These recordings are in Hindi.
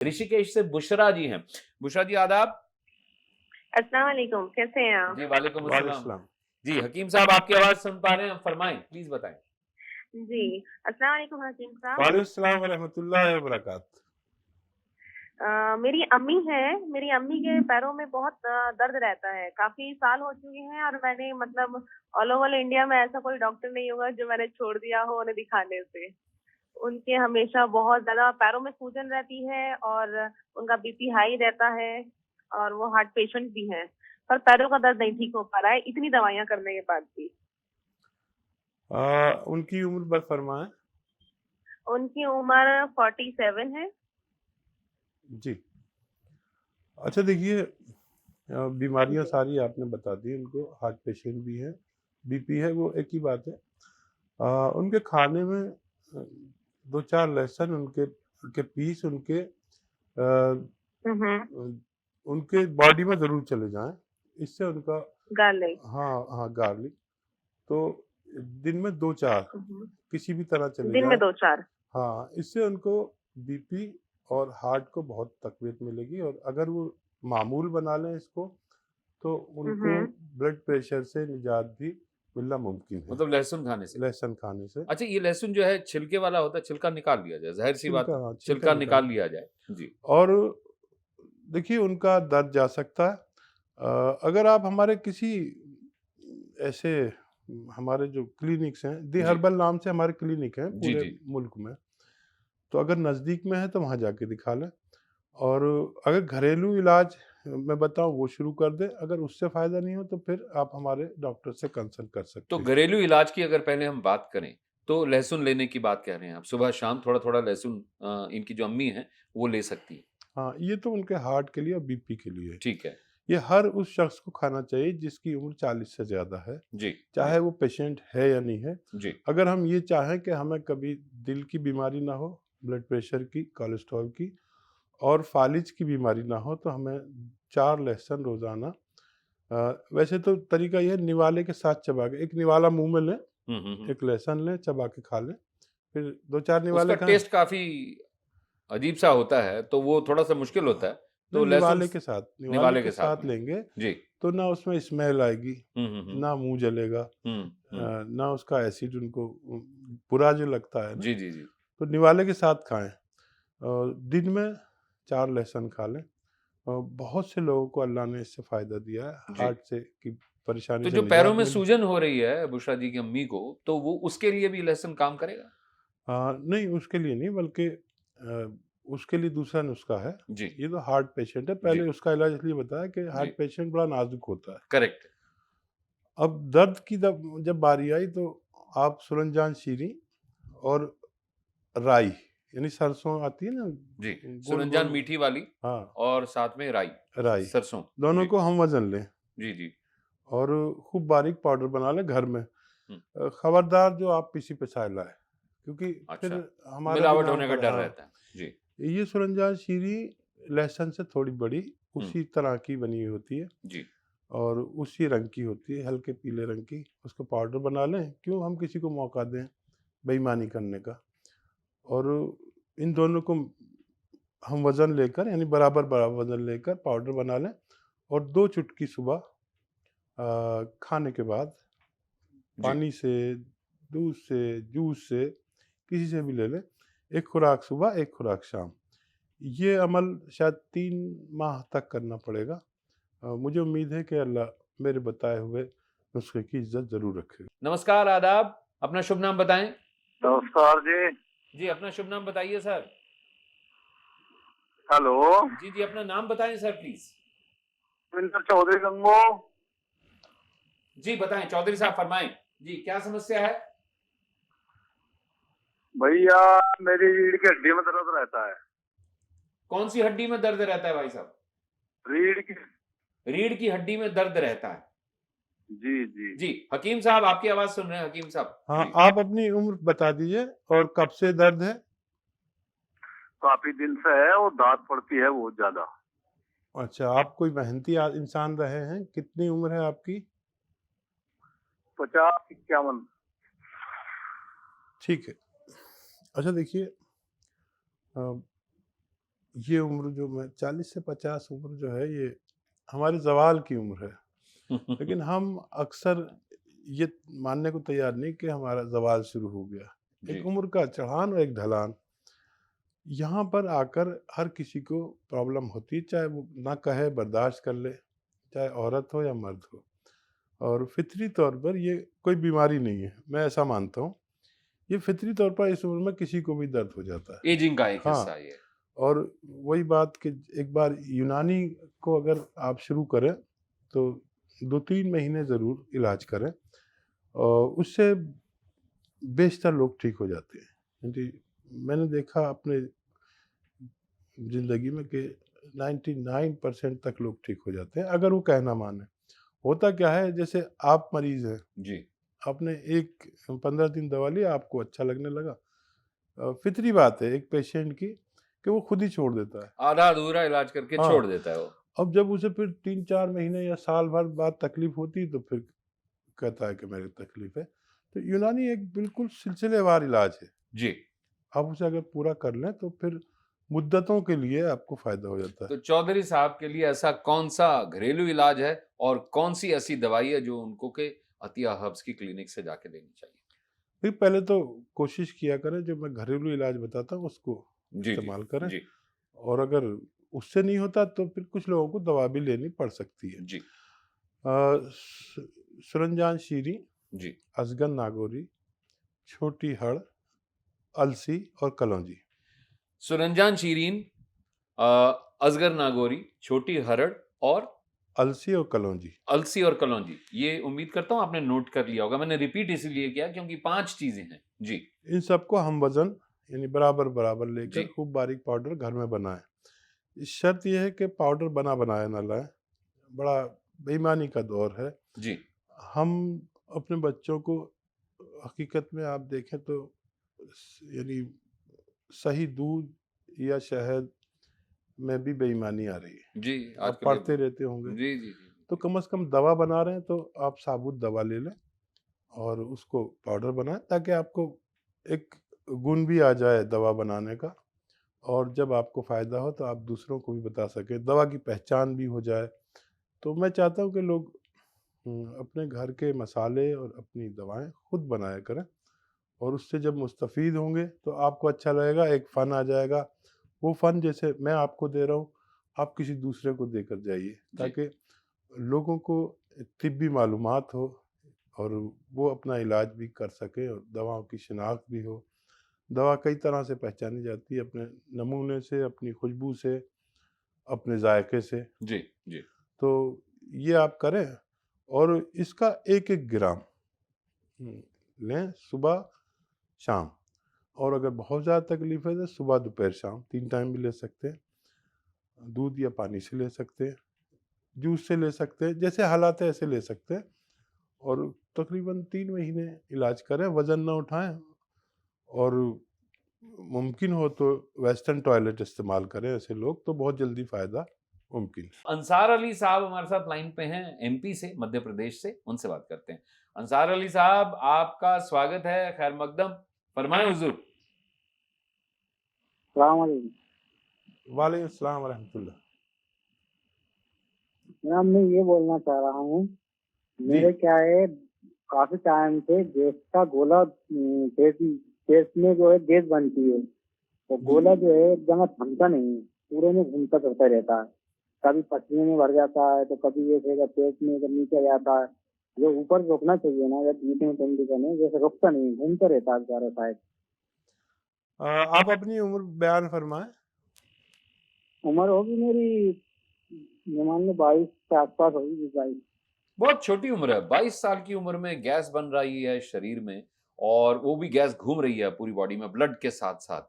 ऋषिकेश से बुशरा जी हैं। बुशरा जी आदाब। अस्सलाम वालेकुम, कैसे हैं आप? जी वालेकुम अस्सलाम। वालेकुम। जी हकीम साहब आपकी आवाज सुन पा रहे हैं, फरमाएं प्लीज बताएं। जी, अस्सलाम वालेकुम हकीम साहब। वालेकुम सलाम व रहमतुल्लाहि व बरकात। मेरी अम्मी हैं, मेरी अम्मी के पैरों में बहुत दर्द रहता है, काफ़ी साल हो चुके हैं और मैंने मतलब ऑल ओवर इंडिया में ऐसा कोई डॉक्टर नहीं होगा जो मैंने छोड़ दिया हो उन्हें दिखाने से। उनके हमेशा बहुत ज़्यादा पैरों में सूजन रहती है और उनका बीपी हाई रहता है और वो हार्ट पेशेंट भी हैं, पर पैरों का दर्द नहीं ठीक हो पा रहा है, इतनी दवाइयाँ करने के बाद भी। उनकी उम्र बर फरमाएं। उनकी उम्र 47 है। जी। अच्छा देखिए, बीमारियां जी। सारी आपने बता दी। उनको हार्ट पेशेंट भी है, बीपी है, वो एक ही बात है। उनके खाने में दो चार लहसुन उनके पीस हुँ, हुँ। उनके बॉडी में ज़रूर चले जाएं। इससे उनका गार्लिक। हाँ गार्लिक तो दिन में दो चार हुँ, हुँ। किसी भी तरह चले दिन में जाएं। 2-4। हाँ, इससे उनको बीपी और हार्ट को बहुत तकवीत मिलेगी और अगर वो मामूल बना लें इसको तो हुँ, उनको हुँ। ब्लड प्रेशर से निजात भी मिलना मुमकिन है, मतलब लहसुन खाने से। लहसुन खाने से। अच्छा ये लहसुन जो है छिलके वाला होता है, छिलका निकाल लिया जाए, जाहिर सी बात है, छिलका छिलका निकाल निकाल लिया जाए। जी और देखिए उनका दर्द जा सकता है। अगर आप हमारे किसी ऐसे हमारे जो क्लिनिक्स हैं, दी जी हर्बल नाम से हमारे क्लिनिक हैं जी पूरे जी मुल्क में, तो अगर नज़दीक में है तो वहाँ जाके दिखा लें। और अगर घरेलू इलाज मैं बताऊँ वो शुरू कर दें। अगर उससे फ़ायदा नहीं हो तो फिर आप हमारे डॉक्टर से कंसल्ट कर तो सकते हैं। घरेलू इलाज की अगर पहले हम बात करें तो लहसुन लेने की बात कह रहे हैं आप, सुबह शाम थोड़ा थोड़ा लहसुन इनकी जो अम्मी है वो ले सकती है। हाँ, ये तो उनके हार्ट के लिए और बीपी के लिए है। ठीक है। ये हर उस शख्स को खाना चाहिए जिसकी उम्र 40 से ज़्यादा है, जी जी चाहे वो पेशेंट है या नहीं है। जी अगर हम ये चाहें कि हमें कभी दिल की बीमारी ना हो, ब्लड प्रेशर की, कोलेस्ट्रॉल की और फालिज की बीमारी ना हो, तो हमें 4 लहसुन रोज़ाना वैसे तो तरीका ये है निवाले के साथ चबा के, एक निवाला मुँह में लें, हम्म। एक लहसुन लें, चबा के खा लें, फिर 2-4 उसका निवाले खाएँ। टेस्ट काफ़ी अजीब-सा होता है, तो वो थोड़ा-सा मुश्किल होता है। नहीं, तो लहसुन निवाले निवाले के के साथ साथ में। लेंगे, जी। तो ना उसमें स्मेल आएगी, हुँ। ना मुँह जलेगा, हुँ। ना उसका एसिड उनको बुरा जो लगता है ना, जी, जी, जी। तो निवाले के साथ खाएँ। दिन में 4 लहसुन खा लें। बहुत से लोगों को अल्लाह ने इससे फ़ायदा दिया है, जी। हार्ट से की परेशानी तो से जो पैरों निजात में मिली। सूजन हो रही है बुशरा जी की अम्मी को, तो वो उसके लिए भी लहसुन काम करेगा? नहीं उसके लिए नहीं, बल्कि उसके लिए दूसरा नुस्खा है। जी, ये तो हार्ट पेशेंट है, जी, पहले उसका इलाज इसलिए बताया कि जी। हार्ट पेशेंट बड़ा नाज़ुक होता है। करेक्ट। अब दर्द की जब बारी आई तो आप सुरनजान शीरी और राई, यानी सरसों आती है ना, जी, सुरंजान गोल-गोल। मीठी वाली हाँ, और साथ में राई, राई, सरसों। दोनों जी, को हम वज़न लें जी, जी। और खूब बारीक पाउडर बना लें घर में। हुँ, खबरदार जो आप पिसी-पिसाए लाएँ, क्योंकि फिर अच्छा। हमारा भी मिलावट नाम होने का खरा। डर हाँ, रहता है। जी। ये सुरनजान शीरी लहसुन से थोड़ी बड़ी हुँ, उसी तरह की बनी हुई होती है जी, और उसी रंग की होती है, हल्के पीले रंग की। उसको पाउडर बना लें, क्यों हम किसी को मौका दें बेईमानी करने का। और इन दोनों को हम वज़न लेकर, यानी बराबर-बराबर वज़न लेकर पाउडर बना लें और 2 चुटकी सुबह खाने के बाद जी। पानी से, दूध से, जूस से, किसी से भी ले लें। 1 खुराक सुबह, 1 खुराक शाम। ये अमल शायद 3 माह तक करना पड़ेगा। मुझे उम्मीद है कि अल्लाह मेरे बताए हुए नुस्खे की इज़्ज़त ज़रूर रखेगा। नमस्कार, आदाब। अपना शुभ नाम बताएँ? नमस्कार जी। जी, अपना शुभ नाम बताइए सर। हेलो। जी, जी, अपना नाम बताएँ सर प्लीज़। रविंद्र चौधरी गंगो। जी, बताएँ चौधरी साहब फरमाएँ। जी, क्या समस्या है? भैया मेरी रीढ़ की हड्डी में दर्द रहता है। कौन-सी हड्डी में दर्द रहता है भाई साहब? रीढ़ की। रीढ़ की हड्डी में दर्द रहता है। जी जी। जी, हकीम साहब आपकी आवाज़ सुन रहे हैं हकीम साहब। हाँ, जी। आप अपनी उम्र बता दीजिए और कब से दर्द है? काफी दिन से है और दांत पड़ती है बहुत ज्यादा। अच्छा, आप कोई मेहनती इंसान रहे हैं? कितनी उम्र है आपकी? 50-51। ठीक है। अच्छा देखिए, अ, ये उम्र जो मैं 40 से 50 उम्र जो है ये हमारे ज़वाल की उम्र है। लेकिन हम अक्सर ये मानने को तैयार नहीं कि हमारा ज़वाल शुरू हो गया। जी, एक उम्र का चढ़ान और एक ढलान। यहाँ पर आकर हर किसी को प्रॉब्लम होती है, चाहे वो ना कहे बर्दाश्त कर ले, चाहे औरत हो या मर्द हो। और फितरी तौर पर ये कोई बीमारी नहीं है, मैं ऐसा मानता हूँ। ये फितरी तौर पर इस उम्र में किसी को भी दर्द हो जाता है। एजिंग का एक हिस्सा हाँ, है ये। और वही बात कि एक बार यूनानी को अगर आप शुरू करें तो 2-3 महीने ज़रूर इलाज करें और उससे बेशतर लोग ठीक हो जाते हैं। क्योंकि मैंने देखा अपने ज़िंदगी में कि 99% तक लोग ठीक हो जाते हैं, अगर वो कहना माने। होता क्या है, जैसे आप मरीज़ हैं, जी, आपने 15 दिन दवा ली, आपको अच्छा लगने लगा। फितरी बात है एक पेशेंट की कि वो खुद ही छोड़ देता है। आधा-अधूरा इलाज करके छोड़ हाँ, देता है वो। अब जब उसे फिर 3-4 महीने या साल भर बाद तकलीफ़ होती है तो फिर कहता है कि मेरी तकलीफ़ है। तो यूनानी एक बिल्कुल सिलसिलेवार इलाज है। जी, आप उसे अगर पूरा कर लें तो फिर मुद्दतों के लिए आपको फ़ायदा हो जाता है। तो चौधरी साहब के लिए ऐसा कौन-सा घरेलू इलाज है और कौन-सी ऐसी दवाई है जो उनको के अतिया हर्ब्स की क्लिनिक से जाके लेनी चाहिए? फिर पहले तो कोशिश किया करें, जो मैं घरेलू इलाज बताता हूँ उसको जी, जी, इस्तेमाल करें। जी, और अगर उससे नहीं होता तो फिर कुछ लोगों को दवा भी लेनी पड़ सकती है। जी, सुरंजान शीरी, जी। अजगन नागौरी, छोटी हड़, अलसी और कलौंजी। सुरंजान शीरीन, अ, अजगर नागोरी, छोटी हरड़ और अलसी और कलौंजी। अलसी और कलौंजी। ये उम्मीद करता हूँ आपने नोट कर लिया होगा। मैंने रिपीट इसीलिए किया क्योंकि 5 चीज़ें हैं। जी, इन सबको हम वज़न यानी बराबर-बराबर लेकर जी, खूब बारीक पाउडर घर में बनाएँ। शर्त ये है कि पाउडर बना बनाया ना लाएँ, बड़ा बेईमानी का दौर है। जी, हम अपने बच्चों को हकीकत में आप देखें तो यानी सही दूध या शहद में भी बेईमानी आ रही है। जी, आप आजकल ये पढ़ते रहते होंगे। जी, जी, जी, तो कम से कम दवा बना रहे हैं तो आप साबुत दवा ले लें और उसको पाउडर बनाएं, ताकि आपको एक गुण भी आ जाए दवा बनाने का। और जब आपको फ़ायदा हो तो आप दूसरों को भी बता सकें, दवा की पहचान भी हो जाए। तो मैं चाहता हूँ कि लोग अपने घर के मसाले और अपनी दवाएं खुद बनाया करें, और उससे जब मुस्तफ़ीद होंगे तो आपको अच्छा लगेगा, एक फ़न आ जाएगा। वो फ़न जैसे मैं आपको दे रहा हूँ, आप किसी दूसरे को देकर जाइए, जी, ताकि लोगों को तिब्बी मालूमात हो और वो अपना इलाज भी कर सकें और दवाओं की शिनाख्त भी हो। दवा कई तरह से पहचानी जाती है, अपने नमूने से, अपनी खुशबू से, अपने जायके से। जी, जी, तो ये आप करें और इसका 1-1 ग्राम लें सुबह, शाम। और अगर बहुत ज़्यादा तकलीफ़ है तो सुबह, दोपहर, शाम 3 टाइम भी ले सकते हैं। दूध या पानी से ले सकते हैं, जूस से ले सकते हैं, जैसे हालात है ऐसे ले सकते हैं। और तकरीबन 3 महीने इलाज करें, वज़न ना उठाएँ और मुमकिन हो तो वेस्टर्न टॉयलेट इस्तेमाल करें ऐसे लोग, तो बहुत जल्दी फ़ायदा मुमकिन है। अंसार अली साहब हमारे साथ लाइन पे हैं एमपी से, मध्य प्रदेश से, उनसे बात करते हैं। अंसार अली साहब, आपका स्वागत है, खैर मकदम, फरमाएँ हुज़ूर। सलाम वालेकुम। वालेकुम अस्सलाम वरहमतुल्लाह। जनाब मैं ये बोलना चाह रहा हूँ, जी, मेरे क्या है, काफी टाइम से गैस का गोला पेट पेट में जो है गैस बनती है, तो जी। गोला जो है एकदम थमता नहीं है, पूरे में घूमता फिरता रहता है। कभी पसीने में भर जाता है तो कभी ये फिर पेट में जब नीचे जाता है। जो ऊपर रुकना चाहिए ना, या बीच में कंडीशन है, जैसे रुकता नहीं, घूमता रहता है चारों साइड। आप अपनी उम्र बयान फरमाएँ। उम्र होगी मेरी, ये मान लो 22 के आसपास होगी, 22। बहुत छोटी उम्र है, 22 साल की उम्र में गैस बन रही है शरीर में और वो भी गैस घूम रही है पूरी बॉडी में ब्लड के साथ-साथ,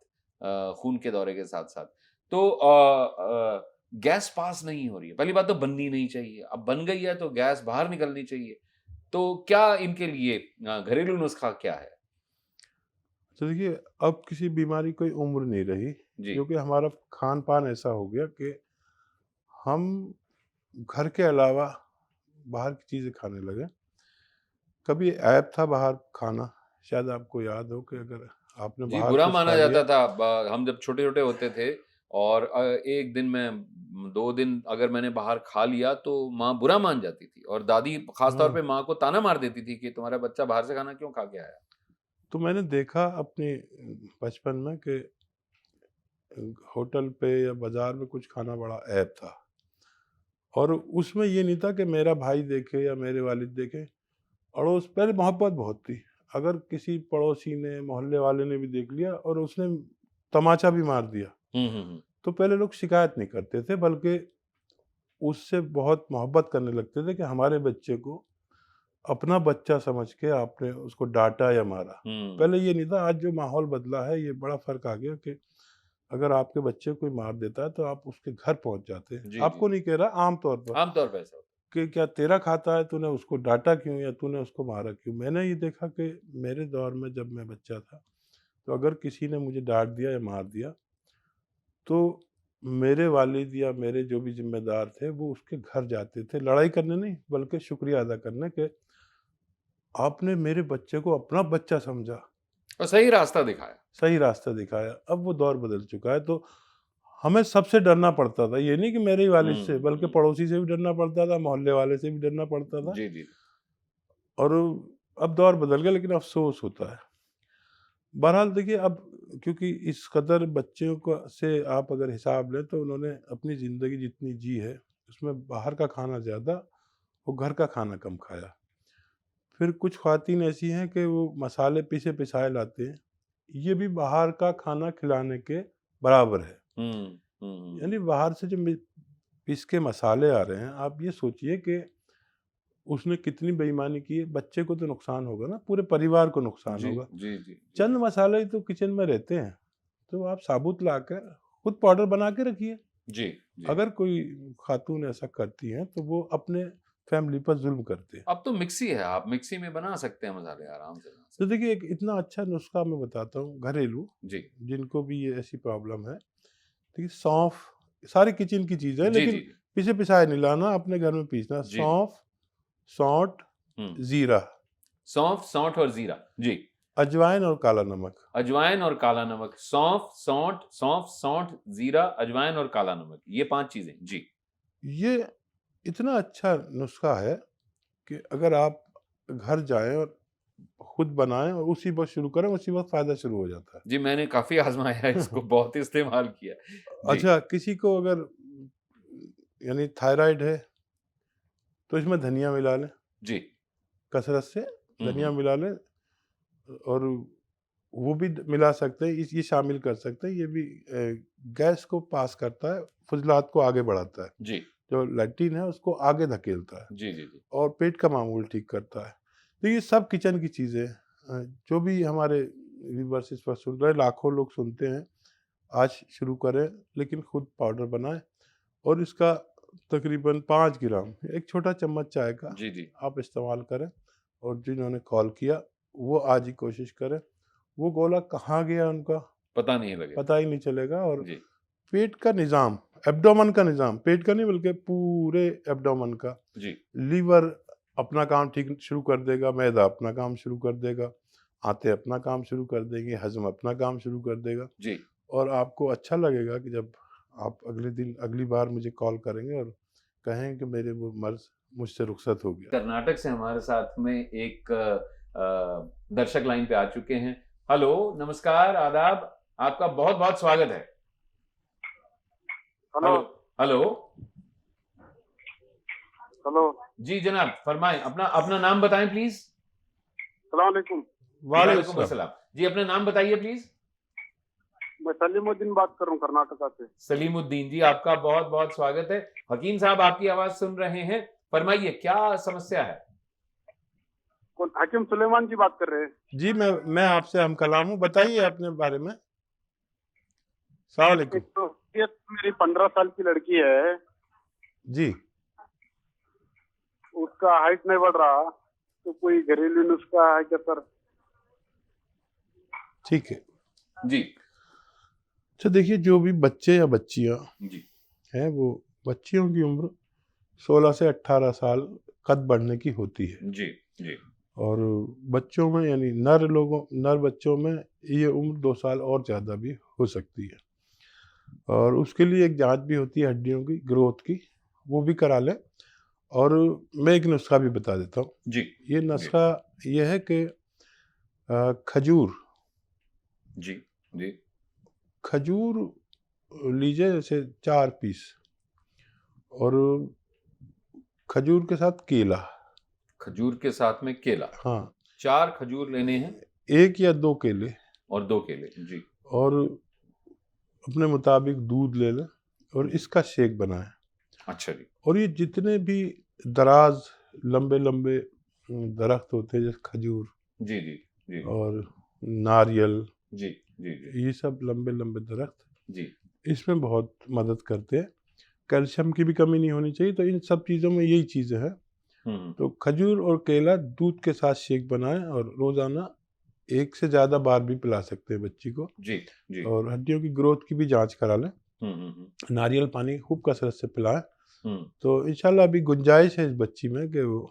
खून के दौरे के साथ-साथ। तो गैस पास नहीं हो रही है। पहली बात तो बननी नहीं चाहिए, अब बन गई है तो गैस बाहर निकलनी चाहिए। तो क्या इनके लिए घरेलू नुस्खा क्या है? तो देखिए, अब किसी बीमारी कोई उम्र नहीं रही, जी, क्योंकि हमारा खान-पान ऐसा हो गया कि हम घर के अलावा बाहर की चीज़ें खाने लगे। कभी ऐप था बाहर खाना, शायद आपको याद हो कि अगर आपने जी, बाहर बुरा कुछ माना खा लिया। जाता था। हम जब छोटे-छोटे होते थे और एक दिन मैं 2 दिन अगर मैंने बाहर खा लिया तो माँ बुरा मान जाती थी और दादी खास तौर हाँ। पे माँ को ताना मार देती थी कि तुम्हारा बच्चा बाहर से खाना क्यों खा के आया? तो मैंने देखा अपने बचपन में कि होटल पे या बाजार में कुछ खाना बड़ा ऐब था, और उसमें ये नहीं था कि मेरा भाई देखे या मेरे वालिद देखे। अड़ोस पहले मोहब्बत बहुत थी। अगर किसी पड़ोसी ने, मोहल्ले वाले ने भी देख लिया और उसने तमाचा भी मार दिया, हुँ। तो पहले लोग शिकायत नहीं करते थे, बल्कि उससे बहुत मोहब्बत करने लगते थे कि हमारे बच्चे को अपना बच्चा समझ के आपने उसको डाँटा या मारा। पहले ये नहीं था। आज जो माहौल बदला है, ये बड़ा फ़र्क आ गया कि अगर आपके बच्चे को कोई मार देता है तो आप उसके घर पहुँच जाते हैं। जी, आपको जी। नहीं कह रहा, आम तौर पर, आम तौर पे ऐसा होता कि क्या तेरा खाता है, तूने उसको डाँटा क्यों या तूने उसको मारा क्यों? मैंने ये देखा कि मेरे दौर में जब मैं बच्चा था, तो अगर किसी ने मुझे डाँट दिया या मार दिया, तो मेरे वालिद या मेरे जो भी ज़िम्मेदार थे, वो उसके घर जाते थे, लड़ाई करने नहीं, बल्कि शुक्रिया अदा करने कि आपने मेरे बच्चे को अपना बच्चा समझा, और सही रास्ता दिखाया। सही रास्ता दिखाया। अब वो दौर बदल चुका है, तो हमें सबसे डरना पड़ता था। ये नहीं कि मेरे ही वालिद से, बल्कि हुँ। पड़ोसी से भी डरना पड़ता था, मोहल्ले वाले से भी डरना पड़ता था। जी, जी। और अब दौर बदल गया, लेकिन अफ़सोस होता है। बहरहाल देखिए, अब क्योंकि इस कदर बच्चों को से आप अगर हिसाब लें, तो उन्होंने अपनी ज़िंदगी जितनी जी है, उसमें बाहर का खाना ज़्यादा और घर का खाना कम खाया। फिर कुछ ख़वातीन ऐसी हैं कि वो मसाले पिसे-पिसाए लाते हैं। ये भी बाहर का खाना खिलाने के बराबर है। यानी बाहर से जो पिस के मसाले आ रहे हैं, आप ये सोचिए कि उसने कितनी बेईमानी की है। बच्चे को तो नुकसान होगा ना, पूरे परिवार को नुकसान जी, होगा। जी, जी, जी। चंद मसाले ही तो किचन में रहते हैं, तो आप साबुत लाकर खुद पाउडर बना के रखिए। जी, जी। अगर कोई खातून ऐसा करती हैं, तो वो अपने फैमिली पर ज़ुल्म करते हैं। अब तो मिक्सी है, आप मिक्सी में बना सकते हैं मसाले आराम से। तो देखिए, एक इतना अच्छा नुस्खा मैं बताता हूँ घरेलू, जी। जिनको भी ये ऐसी प्रॉब्लम है। देखिए, सौंफ सारी किचन की चीज़ है, जी, लेकिन जी, जी। पिसे-पिसाए नहीं लाना, अपने घर में पीसना। जी, जी। सौंफ, सौंठ, हुँ। ज़ीरा, सौंफ, सौंठ और जीरा। जी। अजवाइन और काला नमक। अजवाइन और काला नमक। सौंफ, सौंठ, जीरा, अजवाइन और काला नमक। ये 5 चीज़ें। जी। ये इतना अच्छा नुस्खा है कि अगर आप घर जाएँ और खुद बनाएँ और उसी वक़्त शुरू करें, उसी वक़्त फ़ायदा शुरू हो जाता है। जी, मैंने काफ़ी आज़माया है इसको, बहुत इस्तेमाल किया है। जी। अच्छा, किसी को अगर यानी थायराइड है, तो इसमें धनिया मिला लें, जी। कसरत से हुँ, धनिया हुँ। मिला लें, और वो भी मिला सकते हैं, ये शामिल कर सकते हैं। ये भी गैस को पास करता है, फुज़लात को आगे बढ़ाता है, जी। जो लेट्रिन है उसको आगे धकेलता है, जी, जी, जी। और पेट का मामूल ठीक करता है। तो ये सब किचन की चीज़ें हैं। जो भी हमारे व्यूअर्स इस वक्त सुन रहे हैं, लाखों लोग सुनते हैं, आज शुरू करें, लेकिन खुद पाउडर बनाएं, और इसका तकरीबन 5 ग्राम, एक छोटा चम्मच चाय का जी, जी। आप इस्तेमाल करें। और जिन्होंने कॉल किया, वो आज ही कोशिश करें। वो गोला कहाँ गया उनका पता नहीं लगेगा। पता ही नहीं चलेगा। और जी। पेट का निज़ाम, एब्डोमेन का निज़ाम, पेट का नहीं बल्कि पूरे एब्डोमेन का, जी। लीवर अपना काम ठीक शुरू कर देगा, मैदा अपना काम शुरू कर देगा, आंतें अपना काम शुरू कर देंगे, हज़म अपना काम शुरू कर देगा। जी। और आपको अच्छा लगेगा कि जब आप अगली बार मुझे कॉल करेंगे और कहें कि मेरे वो मर्ज़ मुझसे रुखसत हो गया। कर्नाटक से हमारे साथ में एक दर्शक लाइन पे आ चुके हैं। हेलो, नमस्कार, आदाब, आपका बहुत-बहुत स्वागत है। Hello hello. हेलो जी जनाब, फरमाएँ, अपना अपना नाम बताएँ प्लीज़। सलाम अलैकुम। वालेकुम अस्सलाम। जी, अपना नाम बताइए प्लीज़। मैं सलीमुद्दीन बात कर रहा हूँ कर्नाटका से। सलीमुद्दीन जी, आपका बहुत-बहुत स्वागत है। हकीम साहब आपकी आवाज़ सुन रहे हैं। फरमाइए, क्या समस्या है? कौन हकीम सुलेमान जी बात कर रहे हैं? जी, मैं आपसे हम कलाम हूँ, बताइए अपने बारे में। सलाम अलैकुम। एक तो ये मेरी 15 साल की लड़की है, जी, उसका हाइट नहीं बढ़ रहा, तो कोई घरेलू नुस्खा है क्या सर? ठीक है। जी। अच्छा, देखिए, जो भी बच्चे या बच्चियाँ जी। हैं, वो बच्चियों की उम्र 16 से 18 साल कद बढ़ने की होती है। जी, जी। और बच्चों में, यानी नर बच्चों में ये उम्र 2 साल और ज़्यादा भी हो सकती है। और उसके लिए एक जांच भी होती है हड्डियों की ग्रोथ की, वो भी करा लें। और मैं एक नुस्खा भी बता देता हूँ। जी ये जी नुस्खा ये है कि खजूर जी जी खजूर लीजिए जैसे 4 पीस, और खजूर के साथ केला। खजूर के साथ में केला, हाँ, 4 खजूर लेने हैं 1 या 2 केले, और 2 केले। जी और अपने मुताबिक दूध ले लें और जी इसका शेक बनाएं। अच्छा जी और ये जितने भी दराज लंबे लंबे दरख्त होते हैं जैसे खजूर जी जी जी और नारियल, जी जी जी ये सब लंबे लंबे दरख्त जी इसमें बहुत मदद करते हैं। कैल्शियम की भी कमी नहीं होनी चाहिए, तो इन सब चीज़ों में यही चीज़ें हैं। हम्म, तो खजूर और केला दूध के साथ शेक बनाएं और रोज़ाना 1 से ज़्यादा बार भी पिला सकते हैं बच्ची को। जी जी और हड्डियों की ग्रोथ की भी जांच करा लें। नारियल पानी खूब कसरत से पिलाएं। हम्म। तो इंशाल्लाह अभी गुंजाइश है इस बच्ची में कि वो